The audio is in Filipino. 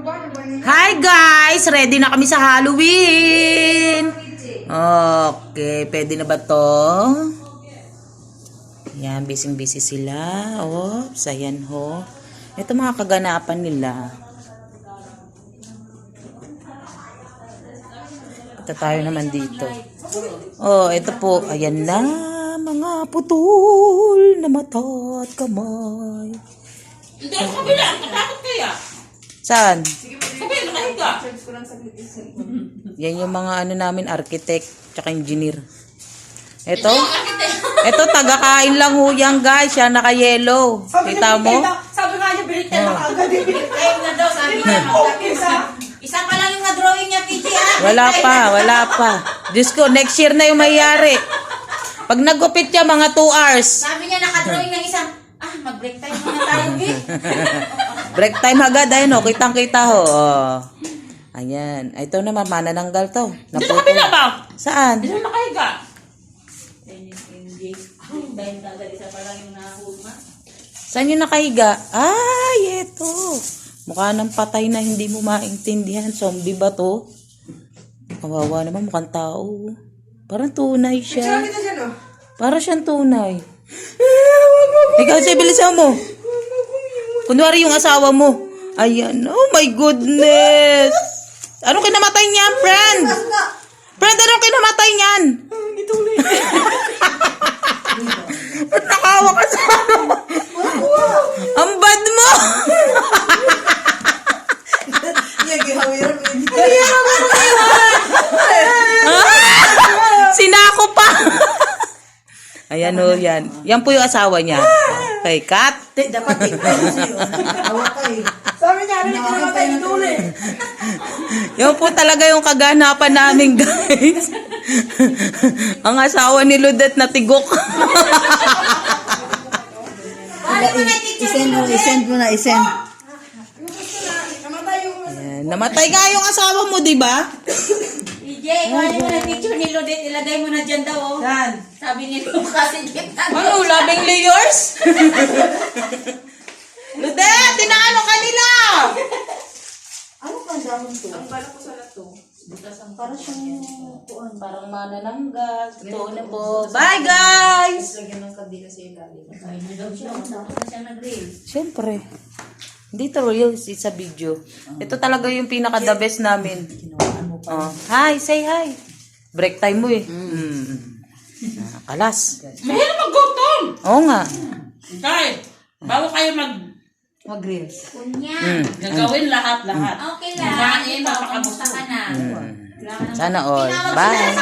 Hi guys! Ready na kami sa Halloween! Okay, pwede na ba to? Yan, busy sila. Oops, ayan ho. Ito mga kaganapan nila. Ito tayo naman dito. Oh, ito po. Ayan na, mga putol na mata at kamay. Hindi ako kabila. Natakot kaya. Saan? Kabila, nakahiga. Yan yung mga ano namin, architect tsaka engineer. Ito taga-kain lang ho yan guys. Siya naka-yellow. Kita mo? Sabi nga niya, bilik tayo makaagad. Bilik tayo na daw. Sabi niya, isa pa lang yung drawing niya, PJ. Wala pa. Diyos ko, next year na yung mayayari. Pag nagupit siya, mga 2 hours. Sabi niya, nakadrawing ng isang, mag-break time muna tayo, Break time agad, ayun o. Kitang-kita ho. Oh. Ayan. Ito naman, manananggal to. Dito sa kabila ba? Saan? Dito nakahiga. Dahil kagad isa pa lang yung nahuma. Saan yung nakahiga? Ay, ito. Mukha ng patay na hindi mo maintindihan. Zombie ba to? Kawawa naman, mukhang tao. Parang tunay siya. Parang siyang tunay. Ikaw, siya, bilisan mo. Kunwari yung asawa mo. Ayan. Oh my goodness. Anong kinamatay niyan, friend? Friend, anong kinamatay niyan? Ituloy. Ba't nakawa ka sa ano? Ang bad mo! Sinako pa! Ayan o, yan. Yan po yung asawa niya. Kay Kat. Dapat sabi niya, ano yung kinamatay ni Duli? Yan po talaga yung kaganapan namin, guys. Ang asawa ni Ludet na tigok. Isend mo na. Ayan, namatay nga yung asawa mo, di ba? PJ, kuhanin mo na picture ni Lodet. Ilagay mo na dyan daw. Yan. Sabi ni Lucas, Ano, labing layers? Ludet, tinaano ka nila? Ano ka damon to? Ang bala ko sa lato. Butas ang Para siyang tuan. Parang manananggal. Totoo na po. Bye, guys! Lagyan ng kandila sa ilalim. Kain na daw siya. Tapos na siya nag-grill. Siyempre. Hindi to real, it's a video. Ito talaga yung pinaka-the best namin. Oh. Hi, say hi. Break time mo eh. Kalas. Mahirap mag-gutom! Oo nga. Kahit, bago kayo Mag-reels. Kunya. Gagawin lahat. Okay lang. Kain, Mm. papakamusta ka na. Sana all. Bye.